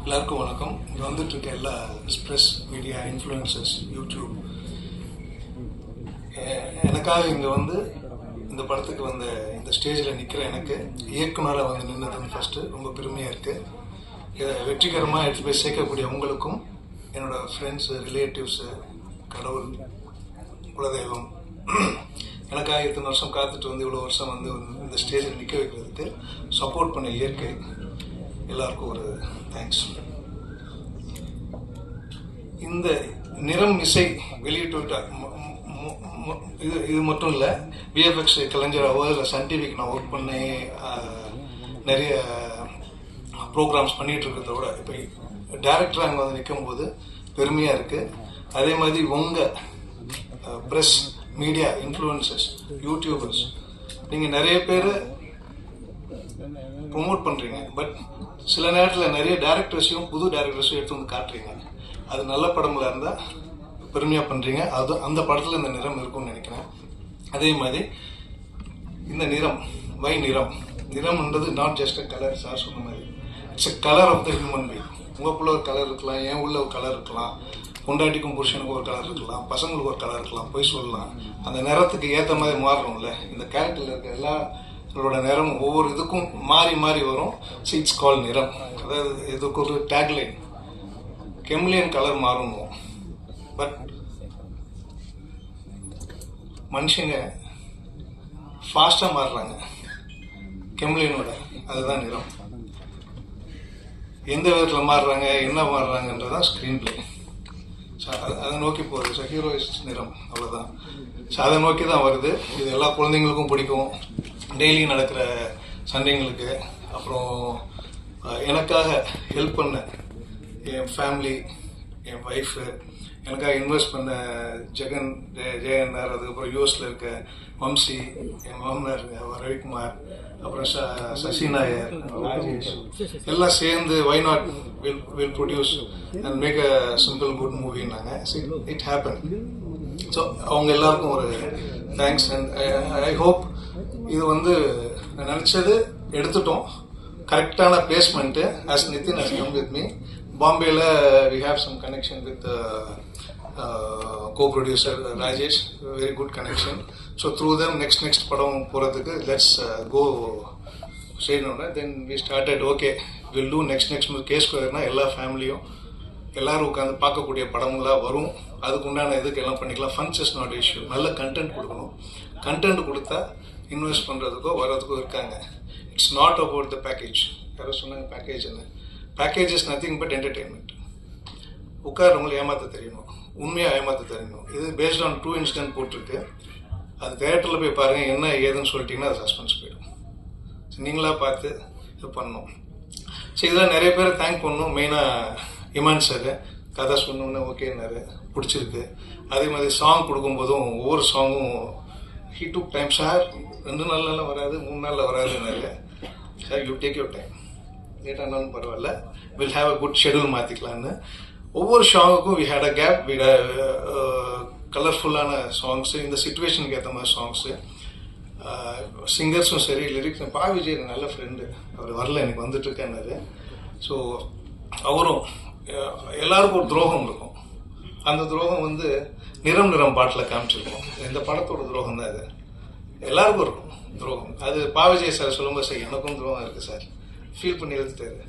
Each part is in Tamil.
எல்லாருக்கும் வணக்கம். இங்கே வந்துட்டு இருக்க எல்லா எக்ஸ்பிரஸ் மீடியா இன்ஃப்ளூயன்சர்ஸ் யூடியூப் எனக்காக இங்கே வந்து இந்த படத்துக்கு வந்த இந்த ஸ்டேஜில் நிற்கிற எனக்கு இயக்குனராக வந்து நின்னதுன்னு ஃபஸ்ட்டு ரொம்ப பெருமையாக இருக்குது. இதை வெற்றிகரமாக எடுத்து போய் சேர்க்கக்கூடிய உங்களுக்கும் என்னோடய ஃப்ரெண்ட்ஸு ரிலேட்டிவ்ஸு கடவுள் குலதெய்வம் எனக்காக இத்தனை வருஷம் காத்துட்டு வந்து இவ்வளோ வருஷம் வந்து இந்த ஸ்டேஜில் நிற்க வைக்கிறதுக்கு சப்போர்ட் பண்ண இயற்கை எல்லாருக்கும் ஒரு தேங்க்ஸ். இந்த நிறம் இசை வெளியிட்டு இது மட்டும் இல்லை, விஎஃப்எக்ஸ் கலைஞராகவோ இல்லை சன் டிவிக்கு நான் ஒர்க் பண்ணி நிறைய ப்ரோக்ராம்ஸ் பண்ணிகிட்டு இருக்கிறத விட இப்போ டேரக்டராக அங்கே வந்து நிற்கும் போது பெருமையாக இருக்குது. அதே மாதிரி உங்கள் ப்ரெஸ் மீடியா இன்ஃப்ளூயன்சர்ஸ் யூடியூபர்ஸ் நீங்கள் நிறைய பேர் ப்ரொமோட் பண்ணுறீங்க. பட் சில நேரத்தில் நிறைய டேரக்டர்ஸையும் புது டேரக்டர்ஸையும் எடுத்து வந்து காட்டுறீங்க. அது நல்ல படங்களாக இருந்தால் பெருமையாக பண்ணுறீங்க. அது அந்த படத்தில் இந்த நிறம் இருக்கும்னு நினைக்கிறேன். அதே மாதிரி இந்த நிறம் நிறம்ன்றது not just a colour. Sir சொன்ன மாதிரி it's a colour of the human being. உங்களுக்குள்ள ஒரு கலர் இருக்கலாம், என் உள்ள ஒரு கலர் இருக்கலாம், பொண்டாட்டிக்கும் புருஷனுக்கும் ஒரு கலர் இருக்கலாம், பசங்களுக்கு ஒரு கலர் இருக்கலாம், போய் சொல்லலாம். அந்த நிறத்துக்கு ஏற்ற மாதிரி மாறணும்ல. இந்த கேரக்டரில் இருக்க எல்லாரோட நிறம் ஒவ்வொரு இதுக்கும் மாறி மாறி வரும். இட்ஸ் கால் நிறம். அதாவது இதுக்கு ஒரு டேக்லைன், கெமிலியன் கலர் மாறணும். பட் மனுஷங்க ஃபாஸ்டாக மாறுறாங்க கெமிலியனோட. அதுதான் நிறம். எந்த விதத்தில் மாறுறாங்க, என்ன மாறுறாங்கன்றதான் ஸ்க்ரீன் பிளே. அதை நோக்கி போகுது. ஹீரோயிஸ் நிறம் அவ்வளோதான். அதை நோக்கி தான் வருது. இது எல்லா குழந்தைங்களுக்கும் பிடிக்கும். டெய்லி நடக்கிற சண்டைங்களுக்கு, அப்புறம் எனக்காக ஹெல்ப் பண்ண என் ஃபேமிலி, என் ஒய்ஃபு, எனக்காக இன்வெஸ்ட் பண்ண ஜெயன்னார், அதுக்கப்புறம் யூஎஸில் இருக்க வம்சி, என் மாமனார் ரவிக்குமார், அப்புறம் சசி நாயர், ராஜேஷ் எல்லாம் சேர்ந்து why not will produce and make a simple good மூவின்னாங்க. It happen. ஸோ அவங்க எல்லாருக்கும் ஒரு தேங்க்ஸ். அண்ட் ஐ ஹோப் இது வந்து நான் நினச்சது எடுத்துட்டோம். கரெக்டான placement. As Nitin has come with me. பாம்பேல we have some connection with co-producer Rajesh, very good connection. So through them next படம் போகிறதுக்கு let's go செய்யணும்னா then we started okay we'll do next K Square-னா எல்லா ஃபேமிலியும் எல்லாரும் உட்காந்து பார்க்கக்கூடிய படங்களாக வரும். அதுக்கு உண்டான இதுக்கு எல்லாம் பண்ணிக்கலாம். Funds is not issue. நல்ல கண்டென்ட் கொடுக்கணும். கண்டென்ட் கொடுத்தா இன்வெஸ்ட் பண்ணுறதுக்கோ வர்றதுக்கோ இருக்காங்க. It's not about the package. யாரோ சொன்னாங்க பேக்கேஜ் என்ன. Package is nothing but entertainment. உட்காரவங்களை ஏமாற்ற தெரியணும், உண்மையாக ஏமாற்ற தெரியணும். இது பேஸ்ட் ஆன் ட்ரூ இன்சிடென்ட் போட்டிருக்கு. அது தேட்டரில் போய் பாருங்கள். என்ன ஏதுன்னு சொல்லிட்டீங்கன்னா அது சஸ்பென்ஸ் போயிடும். நீங்களாக பார்த்து இது பண்ணணும். ஸோ இதெல்லாம் நிறைய பேர் தேங்க் பண்ணணும். மெயினாக இமான் சார் கதை சொன்னோன்னே ஓகேன்னாரு, பிடிச்சிருக்கு. அதே மாதிரி சாங் கொடுக்கும்போதும் ஒவ்வொரு சாங்கும் ஹீ டுக் டைம். சார் 2 நாள்லாம் வராது, 3 நாளில் வராதுன்னாரு. Sir you take your time, லேட்டானாலும் பரவாயில்ல, will have a good schedule மாற்றிக்கலான்னு. ஒவ்வொரு சாங்குக்கும் we had a gap. We கலர்ஃபுல்லான சாங்ஸு, இந்த சிச்சுவேஷனுக்கு ஏற்ற மாதிரி சாங்ஸு. சிங்கர்ஸும் சரி, லிரிக்ஸ். பா விஜய் நல்ல ஃப்ரெண்டு, அவர் வரல, எனக்கு வந்துட்டு இருக்காரு. ஸோ அவரும் எல்லாருக்கும் ஒரு துரோகம் இருக்கும். அந்த துரோகம் வந்து நிறம் பாட்டில் காமிச்சிருக்கோம். இந்த படத்தோட துரோகம் தான் இது. எல்லாருக்கும் இருக்கும் துரோகம். அது பா விஜய் சார் சொல்லும்போது சார் எனக்கும் துரோகம் இருக்குது சார், ஃபீல் பண்ணி எழுதிட்டாரு.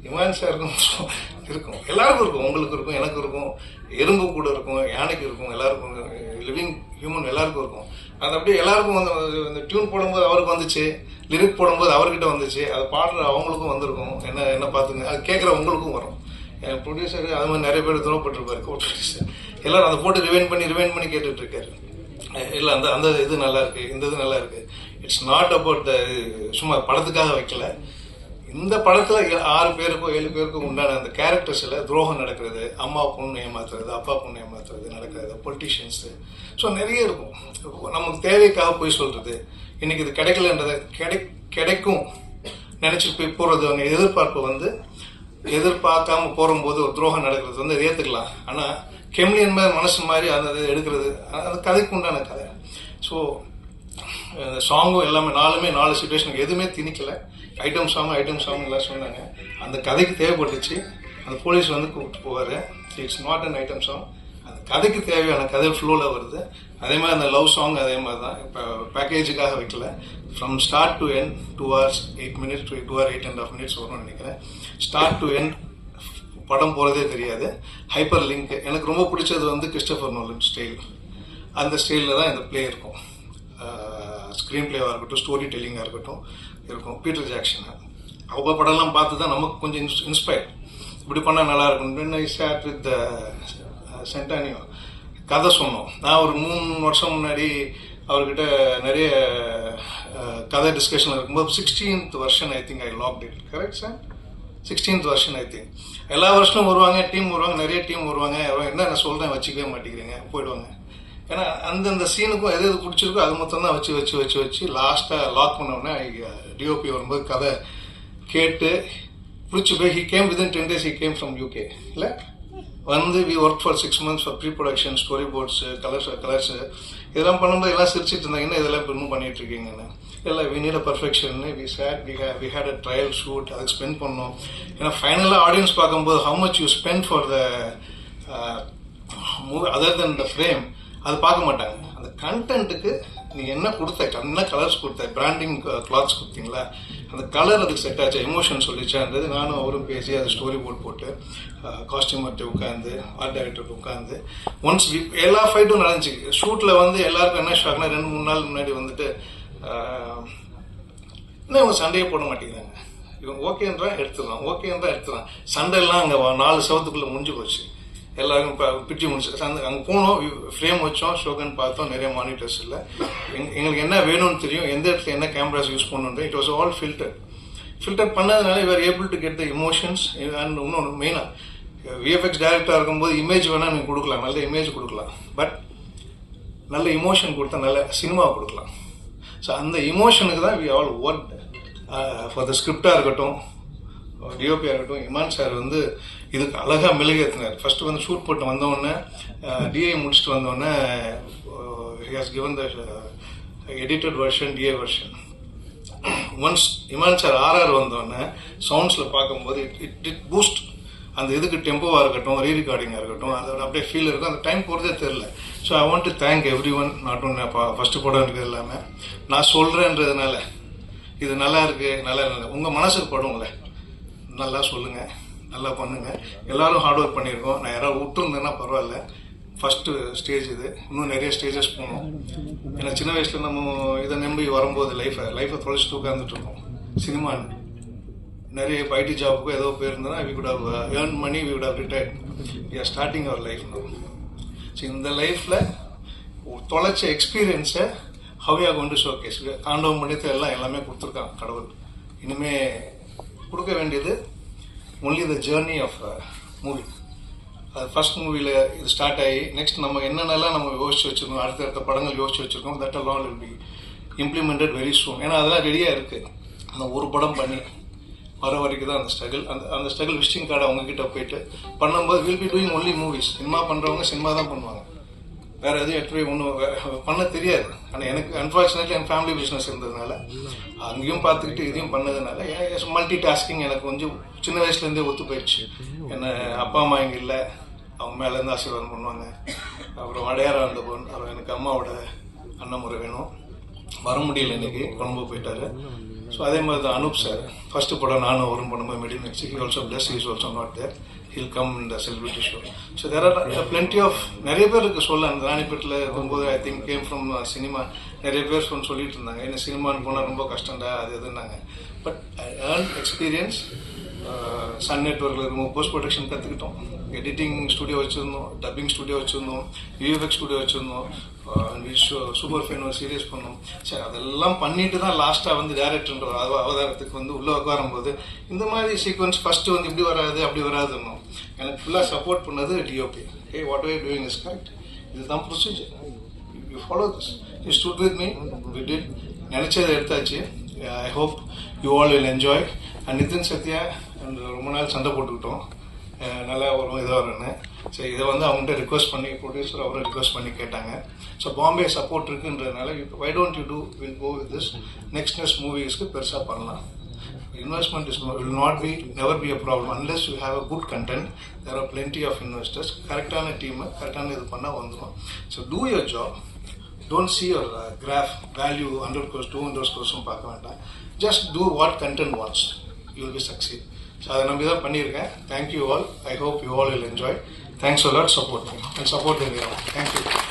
இமான் சாருக்கும் இருக்கும், எல்லாருக்கும் இருக்கும். உங்களுக்கு இருக்கும், எனக்கு இருக்கும், எறும்பு கூட இருக்கும், யானைக்கு இருக்கும், எல்லாருக்கும், லிவிங் ஹியூமன் எல்லாருக்கும் இருக்கும். அது அப்படியே எல்லாருக்கும் வந்து இந்த டியூன் போடும்போது அவருக்கு வந்துச்சு, லிரிக் போடும்போது அவர்கிட்ட வந்துச்சு, அதை பாடுற அவங்களுக்கும் வந்திருக்கும். என்ன பார்த்துங்க, அது கேட்குற உங்களுக்கும் வரும். என் ப்ரொடியூசர் அது மாதிரி நிறைய பேர் துரோகப்பட்டிருப்பாரு. ப்ரொடியூசர் எல்லாரும் அதை போட்டு ரிவைண்ட் பண்ணி கேட்டுட்டு இருக்காரு. இல்லை அந்த இது நல்லா இருக்கு, இந்த இது நல்லா இருக்கு. இட்ஸ் நாட் அபவுட் த சும்மா படத்துக்காக வைக்கல. இந்த படத்தில் 6 பேருக்கோ 7 பேருக்கோ உண்டான அந்த கேரக்டர்ஸில் துரோகம் நடக்கிறது, அம்மா பொண்ணு ஏமாத்துறது, அப்பா பொண்ணு ஏமாத்துறது நடக்கிறது, பொலிட்டிஷியன்ஸு. ஸோ நிறைய இருக்கும். நமக்கு தேவைக்காக போய் சொல்கிறது, இன்னைக்கு இது கிடைக்கலன்றதை கிடைக்கும் நினச்சிட்டு போய் போகிறது. அவங்க எதிர்பார்ப்பு வந்து எதிர்பார்க்காம போகும்போது ஒரு துரோகம் நடக்கிறது வந்து ஏற்றுக்கலாம். ஆனால் கெமிலியன் மாதிரி மனசு மாதிரி அந்த எடுக்கிறது அந்த கதைக்கு உண்டான கதை. ஸோ சாங்கும் எல்லாமே 4 சுச்சுவேஷனுக்கு எதுவுமே திணிக்கலை. ஐட்டம் சாங் எல்லாம் சொன்னாங்க. அந்த கதைக்கு தேவைப்பட்டுச்சு. அந்த போலீஸ் வந்து கூப்பிட்டு போவார். It's not an item song. அந்த கதைக்கு தேவையான கதை ஃப்ளோவில் வருது. அதே மாதிரி அந்த லவ் சாங் அதே மாதிரி தான். இப்போ பேக்கேஜுக்காக வைக்கல. From start to end 2 hours 8 minutes to 2 hours 8.5 minutes வரும்னு நினைக்கிறேன். ஸ்டார்ட் டு எண்ட் படம் போகிறதே தெரியாது. ஹைப்பர் லிங்க் எனக்கு ரொம்ப பிடிச்சது வந்து கிறிஸ்டோபர் நோலன் ஸ்டைல். அந்த ஸ்டைலில் தான் இந்த பிளே இருக்கும். ஸ்க்ரீன் பிளேவாக இருக்கட்டும், ஸ்டோரி டெல்லிங்காக இருக்கட்டும் இருக்கும். பீட்டர் ஜாக்சன் அவங்க படம்லாம் பார்த்து தான் நமக்கு கொஞ்சம் இன்ஸ்பயர். இப்படி பண்ணால் நல்லா இருக்கும். ஐ ஸ்டார்ட் வித் சென்டானியோ கதை சொன்னோம். நான் ஒரு 3 வருஷம் முன்னாடி அவர்கிட்ட நிறைய கதை டிஸ்கஷன் இருக்கும்போது 16th version I think I locked it. Correct sir? 16th version I think. எல்லா வருஷமும் வருவாங்க, டீம் வருவாங்க, நிறைய டீம் வருவாங்க. என்ன நான் சொல்கிறேன் வச்சுக்கவே மாட்டேங்கிறீங்க, போயிடுவாங்க. ஏன்னா அந்தந்த சீனுக்கும் எது பிடிச்சிருக்கோ அது மொத்தம் தான் வச்சு லாஸ்ட்டாக லாக் பண்ணோடனே டிஓபி வரும்போது கதை கேட்டு பிடிச்சி போய் he came within 10 days. He came from UK. இல்லை வந்து we work for 6 months for pre production, story boards, colours இதெல்லாம் பண்ணும்போது எல்லாம் சிரிச்சிட்டு இருந்தாங்கன்னா இதெல்லாம் இப்போ இன்னும் பண்ணிட்டு இருக்கீங்கன்னு. இல்லை we need a perfection. We had a trial shoot. அதுக்கு ஸ்பெண்ட் பண்ணோம். ஏன்னா ஃபைனலாக ஆடியன்ஸ் பார்க்கும்போது how much you spend for the movie other than the frame அது பார்க்க மாட்டாங்க. அந்த கண்டென்ட்டுக்கு நீ என்ன கொடுத்த, என்ன கலர்ஸ் கொடுத்த, பிராண்டிங் கிளாத்ஸ் கொடுத்தீங்களா, அந்த கலர் அதுக்கு செட் ஆச்சு, எமோஷன் சொல்லிச்சான்றது நானும் அவரும் பேசி அது ஸ்டோரி போர்ட் போட்டு காஸ்டியூமர்கிட்ட உட்காந்து ஆர்ட் டைரக்டர்கிட்ட உட்காந்து ஒன்ஸ் எல்லா ஃபைட்டும் நடந்துச்சு. ஷூட்டில் வந்து எல்லாருக்கும் என்ன ஷாக்னா 2-3 நாள் முன்னாடி வந்துட்டு இன்னும் இவங்க சண்டையை போட மாட்டேங்கிறாங்க. இவங்க ஓகேன்றா எடுத்துறான். சண்டைலாம் அங்கே 4 சவத்துக்குள்ளே முடிஞ்சு போச்சு. எல்லாருக்கும் இப்போ பிட்டி முடிச்சு அங்கே போனோம். ஃப்ரேம் வச்சோம், ஷோகன் பார்த்தோம். நிறைய மானிட்டர்ஸ் இல்லை. எங்களுக்கு என்ன வேணும்னு தெரியும், எந்த இடத்துல என்ன கேமராஸ் யூஸ் பண்ணணும். இட் வாஸ் ஆல் ஃபில்டர் பண்ணதுனால you're able to get the emotions. And இன்னொன்று மெயினாக விஎஃப்எக்ஸ் டைரக்டராக இருக்கும்போது இமேஜ் வேணால் நீங்கள் கொடுக்கலாம், நல்ல இமேஜ் கொடுக்கலாம். பட் நல்ல இமோஷன் கொடுத்தா நல்ல சினிமாவை கொடுக்கலாம். ஸோ அந்த இமோஷனுக்கு தான் we all work for the ஸ்கிரிப்டாக இருக்கட்டும், டிஓபியாக இருக்கட்டும். இமான் சார் வந்து இதுக்கு அழகாக மெழுகேற்றினார். ஃபஸ்ட்டு வந்து ஷூட் போட்டு வந்தோடனே டிஐ முடிச்சுட்டு வந்தோடனே he has given the edited version, DA version. Once Imman sir RR வந்தோடனே சவுண்ட்ஸில் பார்க்கும்போது இட் பூஸ்ட். அந்த இதுக்கு டெம்போவாக இருக்கட்டும், ரீரிகார்டிங்காக இருக்கட்டும், அதோட அப்படியே ஃபீல் இருக்கும். அந்த டைம் போகிறதே தெரில. So I want to thank every one. Not one first படம் இருக்குது எல்லாமே நான் சொல்கிறேன்றதுனால இது நல்லா இருக்குது, நல்லா உங்கள் மனசுக்கு படும்ல, நல்லா சொல்லுங்கள், நல்லா பண்ணுங்கள். எல்லோரும் ஹார்ட் ஒர்க் பண்ணியிருக்கோம். நான் யாராவது விட்டுருந்தேன்னா பரவாயில்ல. ஃபஸ்ட்டு ஸ்டேஜ் இது. இன்னும் நிறைய ஸ்டேஜஸ் போகணும். ஏன்னா சின்ன வயசில் நம்ம இதை நம்பி வரும்போது லைஃப்பை தொலைச்சிட்டு உட்காந்துட்ருக்கோம். சினிமான்னு நிறைய ஐடி ஜாபுக்கு ஏதோ போயிருந்தோன்னா we could have earn money, we could have retired. We are starting our life no. So இந்த லைஃப்பில் தொலைச்ச எக்ஸ்பீரியன்ஸை how you are going to showcase. ஆண்டவன் பண்ணிட்டு எல்லாமே கொடுத்துருக்கான் கடவுள். இனிமேல் கொடுக்க வேண்டியது only the journey of movie. அது ஃபர்ஸ்ட் மூவியில் இது ஸ்டார்ட் ஆகி நெக்ஸ்ட் நம்ம என்னென்னலாம் நம்ம யோசிச்சு வச்சுருக்கோம், அடுத்த படங்கள் யோசிச்சு வச்சுருக்கோம். That all will be implemented very soon. ஏன்னா அதெல்லாம் ரெடியாக இருக்குது. அந்த ஒரு படம் பண்ணி வர வரைக்கும் தான் அந்த ஸ்ட்ரகிள். அந்த ஸ்ட்ரகிள் விசிட்டிங் கார்டு அவங்கக்கிட்ட போயிட்டு பண்ணும்போது will be doing only movies. Cinema பண்ணுறவங்க சினிமா தான் பண்ணுவாங்க. வேறு எதுவும் எடுத்துவே ஒன்றும் பண்ண தெரியாது. ஆனால் எனக்கு அன்ஃபார்ச்சுனேட்லி என் ஃபேமிலி பிஸ்னஸ் இருந்ததுனால அங்கேயும் பார்த்துக்கிட்டு இதையும் பண்ணதுனால மல்டி டாஸ்கிங் எனக்கு கொஞ்சம் சின்ன வயசுலேருந்தே ஒத்து போயிடுச்சு. என்ன அப்பா அம்மா இங்கே இல்லை, அவங்க மேலேருந்து ஆசீர்வாதம் பண்ணுவாங்க. அப்புறம் அடையாரம் இருந்த பொண்ணு, அப்புறம் எனக்கு அம்மாவோட அண்ணன் முறை வேணும். வர முடியல, இன்னைக்கு கொழம்பு போயிட்டாரு. ஸோ அதே மாதிரி தான் அனூப் சார் ஃபஸ்ட்டு படம் நானும் வரும் பண்ணும்போது மெடின் next he also plus, he is also not there. He'll come இந்த celebrity show. So there are plenty of நிறைய பேர் இருக்குது சொல்ல. அந்த ராணிப்பேட்டில் இருக்கும்போது I think came from cinema. நிறைய பேர் சொல்லிட்டு இருந்தாங்க, என்ன சினிமான்னு போனால் ரொம்ப கஷ்டம்டா அது எதுனாங்க. But I earn experience. Sun நெட்வொர்க்கில் இருக்கும் போஸ்ட் ப்ரொடக்ஷன் கற்றுக்கிட்டோம். எடிட்டிங் ஸ்டுடியோ வச்சுருந்தோம், டப்பிங் ஸ்டுடியோ வச்சுருந்தோம், விஎஃப்எக்ஸ் ஸ்டுடியோ வச்சுருந்தோம், சூப்பர் ஃபேன் ஒரு சீரியஸ் பண்ணோம். சரி அதெல்லாம் பண்ணிட்டு தான் லாஸ்ட்டாக வந்து டேரக்டர்ன்ற அவதாரத்துக்கு வந்து உள்ளே உட்காரும்போது இந்த மாதிரி சீக்வன்ஸ் ஃபஸ்ட்டு வந்து இப்படி வராது அப்படி வராதுன்னு எனக்கு ஃபுல்லாக சப்போர்ட் பண்ணது DOP. Hey what are you doing is correct, இதுதான் procedure, you follow this, you stood with me, we did. நினச்சதை எடுத்தாச்சு. I hope you all will enjoy. And Nitin Sathya and ரொம்ப நாள் சண்டை போட்டுக்கிட்டோம், நல்லா வரும் இதாக வரும்னு. சரி இதை வந்து அவங்கள்ட்ட ரிக்வஸ்ட் பண்ணி ப்ரொடியூசர் அவரும் ரிக்வஸ்ட் பண்ணி கேட்டாங்க. ஸோ பாம்பே சப்போர்ட் இருக்குன்றதுனால why don't you do will go with this. Next மூவிஸ்க்கு பெருசாக பண்ணலாம். Investment will not be, never be a problem unless you have a good content. There are plenty of investors. Correctana team, correctana idu panna vandrum. So do your job. Don't see your graph value 100 crores, 200 crores paaka vendam. Just do what content wants. You will be succeed. So அதை நம்பி தான் பண்ணியிருக்கேன். Thank you all. I hope you all will enjoy. Thanks a lot. Support me and support the video. Thank you.